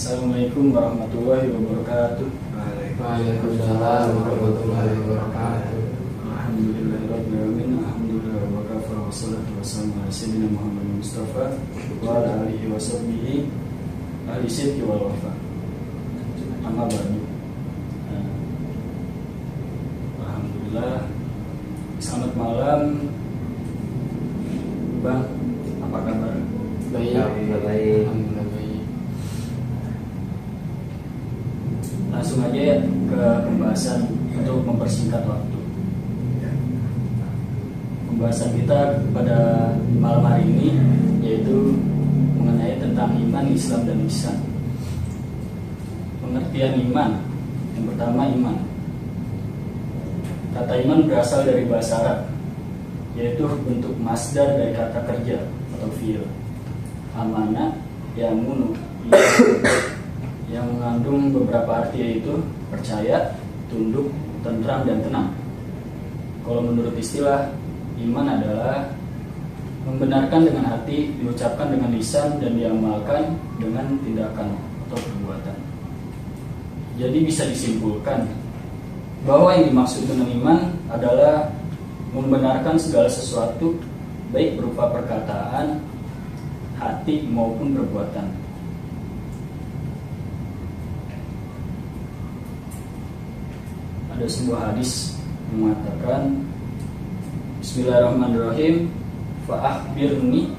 Assalamualaikum warahmatullahi wabarakatuh. Waalaikumsalam warahmatullahi wabarakatuh. Alhamdulillahirabbil alamin. Alhamdulillah wa kafa wa salatu wassalamu ala sayyidina Muhammadin Mustafa wa ala alihi wa sahbihi ahli sidqi wal wafa. Amma ba'du. Alhamdulillah. Selamat malam, Bang. Apa kabar? Baik. Alhamdulillah baik. Alhamdulillah baik. Langsung aja ya ke pembahasan untuk mempersingkat waktu. Pembahasan kita pada malam hari ini yaitu mengenai tentang iman, Islam, dan ihsan. Pengertian iman. Yang pertama, iman. Kata iman berasal dari bahasa Arab, yaitu bentuk masdar dari kata kerja atau fi'il. Amana, yamunu, yang mengandung beberapa arti, yaitu percaya, tunduk, tentram, dan tenang. Kalau menurut istilah, iman adalah membenarkan dengan hati, diucapkan dengan lisan, dan diamalkan dengan tindakan atau perbuatan. Jadi bisa disimpulkan bahwa yang dimaksud dengan iman adalah membenarkan segala sesuatu, baik berupa perkataan, hati, maupun perbuatan. Ada sebuah hadis yang mengatakan, Bismillahirrahmanirrahim, fa'akhbirni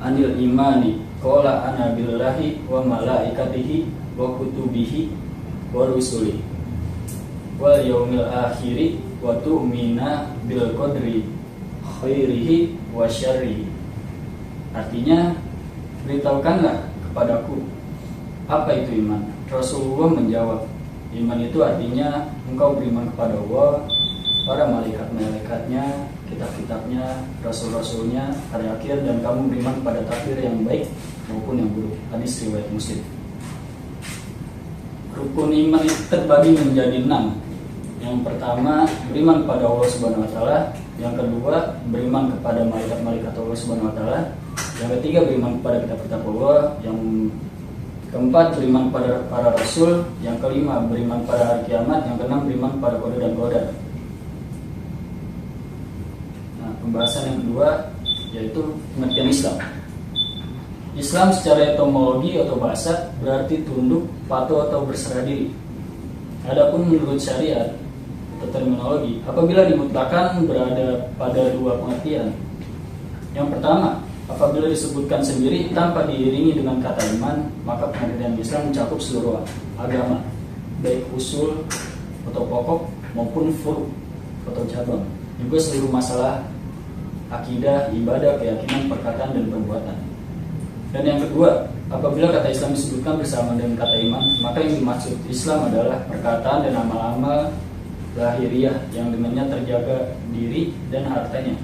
anil imani, qala ana billahi wa malaikatihi wa kutubihi wa rusulihi wal yaumil akhiri wa tu'mina bil qadri khairihi wa syarrihi. Artinya, beritahukanlah kepadaku apa itu iman. Rasulullah menjawab, iman itu artinya engkau beriman kepada Allah, para malaikat-malaikatnya, kitab-kitabnya, rasul-rasulnya, hari akhir, dan kamu beriman kepada takdir yang baik maupun yang buruk. Hadis riwayat Muslim. Rukun iman itu terbagi menjadi 6. Yang pertama, beriman kepada Allah Subhanahu wa taala. Yang kedua, beriman kepada malaikat-malaikat Allah Subhanahu wa taala. Yang ketiga, beriman kepada kitab-kitab Allah. Yang keempat, beriman kepada para rasul. Yang kelima, beriman pada hari kiamat. Yang keenam, beriman kepada qada dan qadar. Nah, pembahasan yang kedua yaitu pengertian Islam. Islam secara etimologi atau bahasa berarti tunduk, patuh, atau berserah diri. Adapun menurut syariat atau terminologi, apabila dimutlakan berada pada dua pengertian. Yang pertama, apabila disebutkan sendiri tanpa diiringi dengan kata iman, maka pengertian Islam mencakup seluruh agama, baik usul atau pokok maupun furu atau cabang, juga seluruh masalah akidah, ibadah, keyakinan, perkataan, dan perbuatan. Dan yang kedua, apabila kata Islam disebutkan bersama dengan kata iman, maka yang dimaksud Islam adalah perkataan dan amal-amal lahiriah yang dengannya terjaga diri dan hartanya,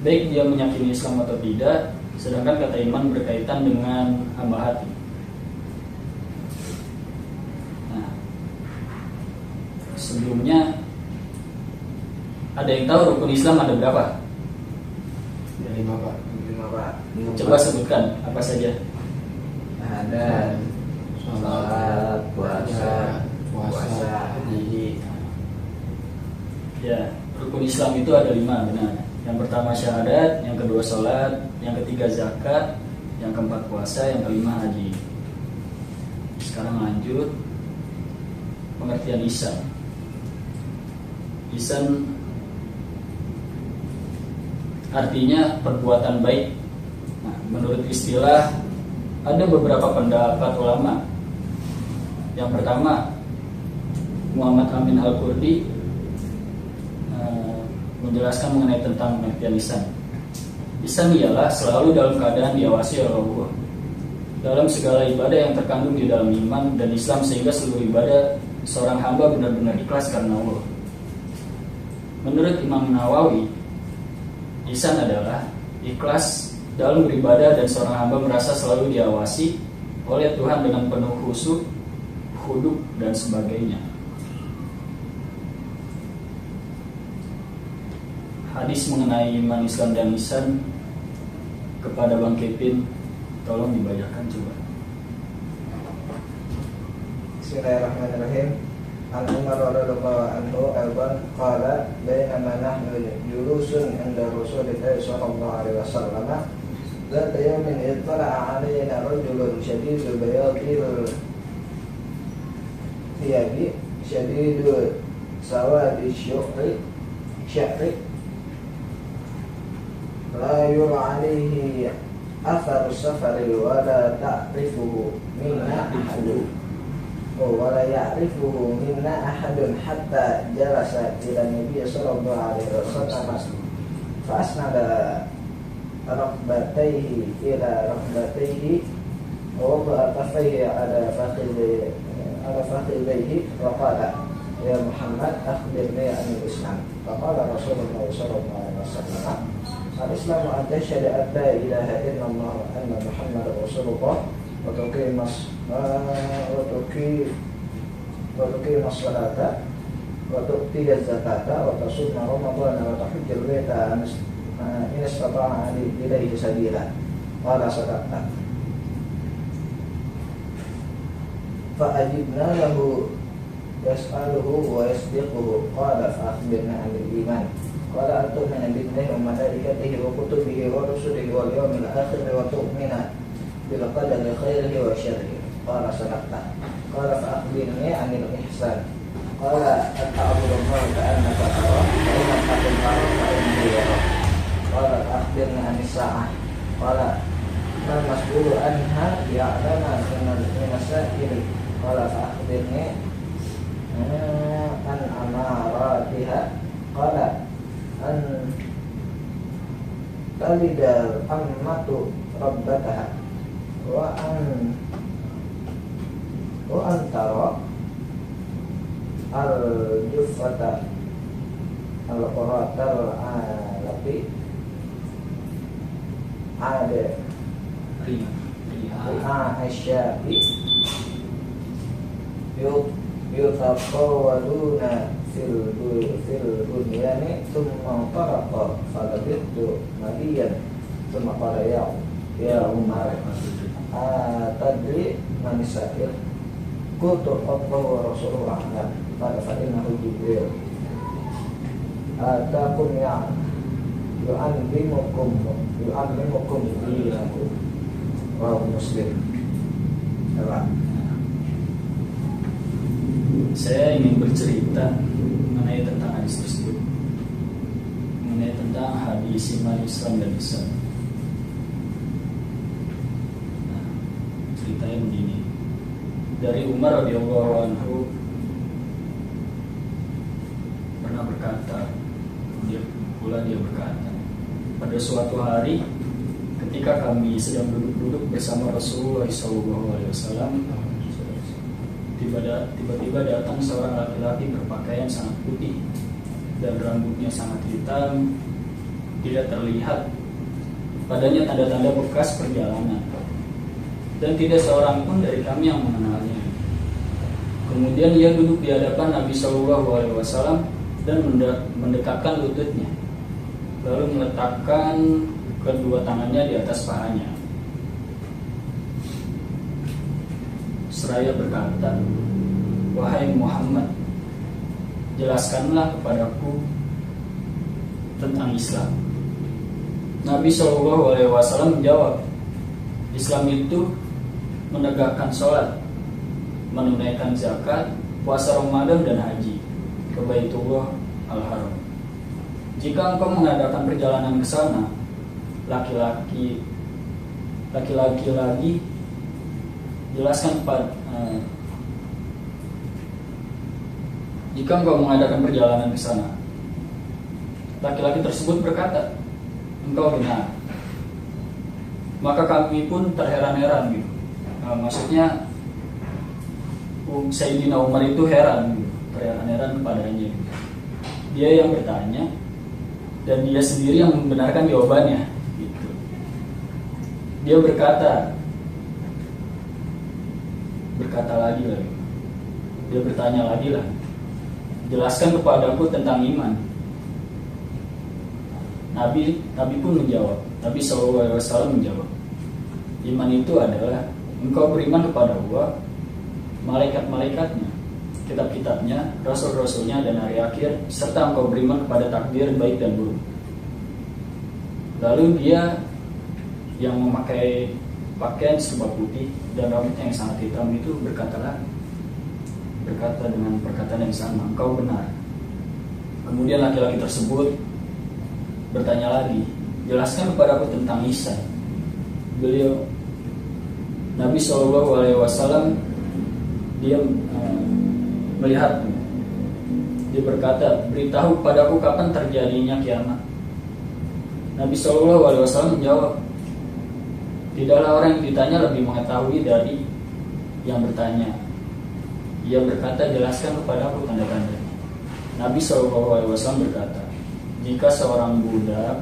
baik dia meyakini Islam atau tidak. Sedangkan kata iman berkaitan dengan amal hati. Nah, sebelumnya ada yang tahu rukun Islam ada berapa? Ada 5 Pak. Coba sebutkan apa saja. Ada sholat, puasa, haji. Ya, rukun Islam itu ada 5, benar. Yang pertama syahadat, yang kedua sholat, yang ketiga zakat, yang keempat puasa, yang kelima haji. Sekarang lanjut pengertian ihsan. Ihsan artinya perbuatan baik. Nah, menurut istilah ada beberapa pendapat ulama. Yang pertama, Muhammad Amin Al-Qurdi menjelaskan mengenai tentang pengertian ihsan. Ihsan ialah selalu dalam keadaan diawasi oleh Allah dalam segala ibadah yang terkandung di dalam iman dan Islam, sehingga seluruh ibadah seorang hamba benar-benar ikhlas karena Allah. Menurut Imam Nawawi, ihsan adalah ikhlas dalam beribadah dan seorang hamba merasa selalu diawasi oleh Tuhan dengan penuh khusyuk, khudu, dan sebagainya. Hadis mengenai iman, Islam, dan ihsan kepada Bang Kevin, tolong dibacakan coba. Bismillahirrahmanirrahim. An Umar radhiyallahu anhu aidan qala bainama nahnu julusun 'inda Rasulillah sallallahu alaihi wasallam ذات يوم اطلع علينا رجل شديد بياض الثياب شديد سواد الشعر لا يرى عليه أثر السفر ولا تعرفه منا أحد ولا يعرفه منا أحد حتى جلس إلى النبي صلى الله عليه وسلم فأسند ركبتيه إلى ركبتيه ووضع كفيه على فخذيه وقال يا محمد أخبرني عن الإسلام. فقال رسول الله صلى الله عليه وسلم الإسلام أن تشهد أن لا إله إلا الله وأن محمد رسول الله وتقيم الصلاة وتؤتي الزكاة وتصوم رمضان وتحج البيت إن استطاع إليه سبيلا. قال صدقت. فأجبنا له يسأله ويصدقه. قال فأخبرنا عن الإيمان. قال أن تؤمن بالله وملائكته وكتبه ورسله واليوم الآخر وتؤمن بالقدر خيره وشره. قال صدقت. قال فأخبرني عن الإحسان. قال أن تعبد الله كأنك تراه فإن لم تكن تراه فإنه يراك. قال أخبرني عن الساعة. قال ما المسؤول عنها بأعلم من السائل. قال فأخبرني عن أماراتها. قال أن تلد الأمة ربتها وأن ترى الجفة القرات التي ada asyabi yutaqawwaduna fil bunyani thumma taraqa falabitu madiyan thumma qala ya Umar tadri man sa'il qultu Allah wa rasuluhu a'lam qala fa innahu Jibril atakum yu'allimukum dinakum wa Muslim. Saya ingin bercerita mengenai tentang hadis tersebut, mengenai tentang hadis iman Islam dan Ihsan. Nah, ceritanya begini. Dari Umar radhiyallahu anhu pernah berkata, dia berkata, pada suatu hari ketika kami sedang duduk bersama Rasulullah SAW, tiba-tiba datang seorang laki-laki berpakaian sangat putih dan rambutnya sangat hitam, tidak terlihat padanya tanda-tanda bekas perjalanan, dan tidak seorang pun dari kami yang mengenalnya. Kemudian ia duduk di hadapan Nabi SAW dan mendekatkan lututnya, lalu meletakkan kedua tangannya di atas pahanya. Seraya berkata, wahai Muhammad, jelaskanlah kepadaku tentang Islam. Nabi SAW menjawab, Islam itu menegakkan sholat, menunaikan zakat, puasa Ramadan dan haji ke Baitullah Al-Haram. Jika engkau mengadakan perjalanan ke sana, laki-laki lagi jelaskan jika engkau mengadakan perjalanan ke sana, laki-laki tersebut berkata, engkau benar. Maka kami pun terheran-heran gitu. Maksudnya Sayyidina Umar itu heran gitu, terheran-heran kepadanya gitu. Dia yang bertanya dan dia sendiri yang membenarkan jawabannya gitu. Dia berkata lagi dia bertanya lagi lah, jelaskan kepadaku tentang iman. Nabi pun menjawab, Nabi SAW menjawab, iman itu adalah engkau beriman kepada Allah, malaikat-malaikatnya, kitab-kitabnya, rasul-rasulnya, dan hari akhir, serta engkau beriman kepada takdir baik dan buruk. Lalu dia yang memakai pakaian serba putih dan rambutnya yang sangat hitam itu berkata dengan perkataan yang sama, engkau benar. Kemudian laki-laki tersebut bertanya lagi, jelaskan kepada aku tentang Isa. Nabi SAW dia melihat, dia berkata, beritahu padaku kapan terjadinya kiamat. Nabi SAW menjawab, tidaklah orang yang ditanya lebih mengetahui dari yang bertanya. Ia berkata, jelaskan kepadaku tanda-tanda. Nabi SAW berkata, jika seorang budak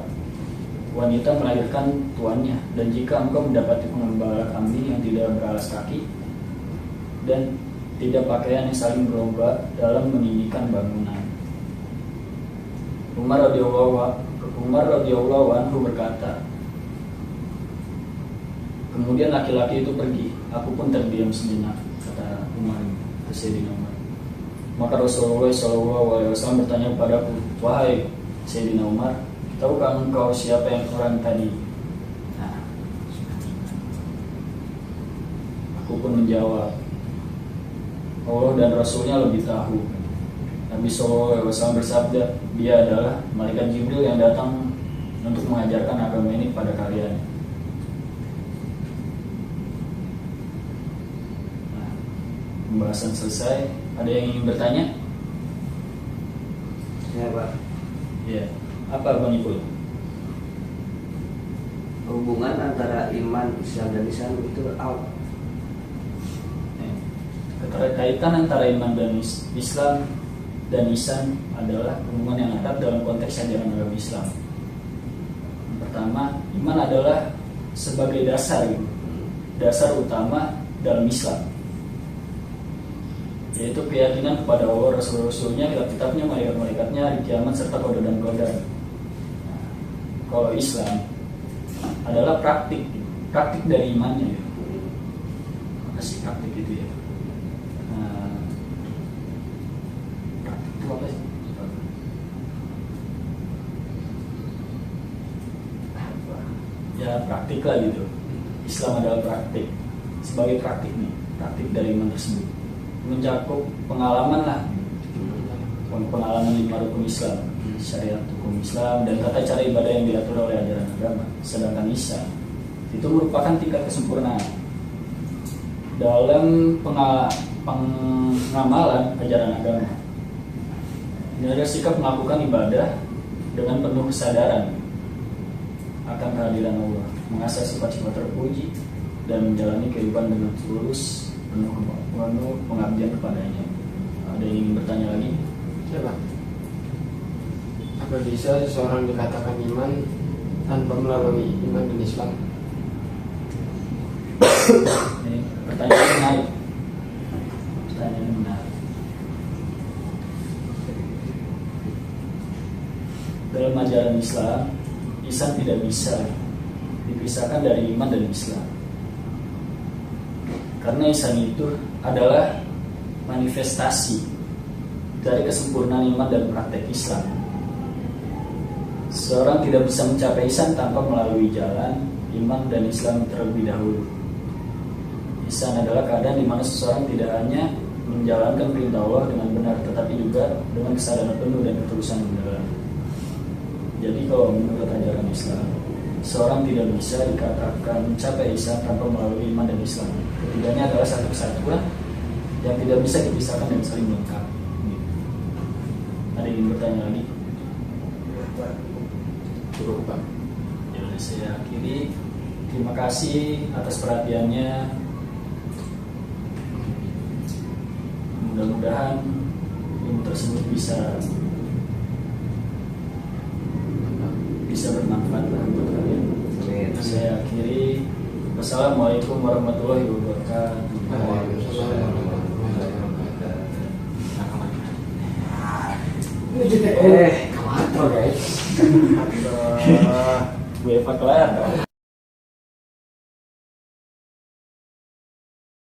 wanita melahirkan tuannya, dan jika engkau mendapati pengembala kambing yang tidak beralas kaki dan tidak pakaian yang saling berlomba dalam meninggikan bangunan. Umar radhiyallahu anhu berkata, kemudian laki-laki itu pergi, aku pun terdiam sejenak, kata Umar, Sayyidina Umar. Maka Rasulullah SAW bertanya kepadaku, wahai Sayyidina Umar, tahukah engkau siapa yang orang tadi? Nah, aku pun menjawab, Allah dan Rasulnya lebih tahu. Nabi SAW bersabda, dia adalah malaikat Jibril yang datang untuk mengajarkan agama ini kepada kalian. Nah, pembahasan selesai. Ada yang ingin bertanya? Ya Pak. Ya. Apa Bang Ipul? Hubungan antara iman, Islam dan Islam itu apa? Keterkaitan antara iman dan Islam dan ihsan adalah hubungan yang erat dalam konteks ajaran agama Islam. Yang pertama, iman adalah sebagai dasar, dasar utama dalam Islam, yaitu keyakinan kepada Allah, Rasul-Rasulnya, kitab-kitabnya, malaikat-malaikatnya, hari kiamat, serta qada dan qadar. Nah, kalau Islam adalah praktik dari imannya, ya. Makasih praktik itu ya. Nah, praktik itu apa sih? Ya praktik lah gitu. Islam adalah praktik, sebagai praktik nih, praktik dari iman tersebut. Mencakup pengalaman lah, pengalaman 5 rukun Islam, syariat hukum Islam, dan tata cara ibadah yang diatur oleh ajaran agama. Sedangkan ihsan itu merupakan tingkat kesempurnaan dalam pengamalan ajaran agama. Ini adalah sikap melakukan ibadah dengan penuh kesadaran akan kehadiran Allah, mengasah sifat-sifat terpuji, dan menjalani kehidupan dengan tulus, penuh pengabdian kepadanya. Ada yang ingin bertanya lagi? Coba. Apa bisa seseorang dikatakan iman tanpa melalui iman dan Islam? Ini pertanyaan menarik. Pertanyaan menarik. Dalam ajaran Islam, ihsan tidak bisa dipisahkan dari iman dan Islam. Karena ihsan itu adalah manifestasi dari kesempurnaan iman dan praktek Islam. Seorang tidak bisa mencapai ihsan tanpa melalui jalan iman dan Islam terlebih dahulu. Ihsan adalah keadaan di mana seseorang tidak hanya menjalankan perintah Allah dengan benar, tetapi juga dengan kesadaran penuh dan ketulusan yang mendalam. Jadi kalau menurut ajaran Islam, seorang tidak bisa dikatakan mencapai ihsan tanpa melalui iman dan Islam. Ketiganya adalah satu kesatuan yang tidak bisa dipisahkan dan saling melengkapi. Ada yang ingin bertanya lagi? Cukup Pak. Ya, saya akhiri. Terima kasih atas perhatiannya. Mudah-mudahan ilmu tersebut bisa bermanfaat untuk kalian. Saya akhiri. Wassalamualaikum warahmatullahi wabarakatuh. Waalaikumsalam. Kawator guys. Gue kelar.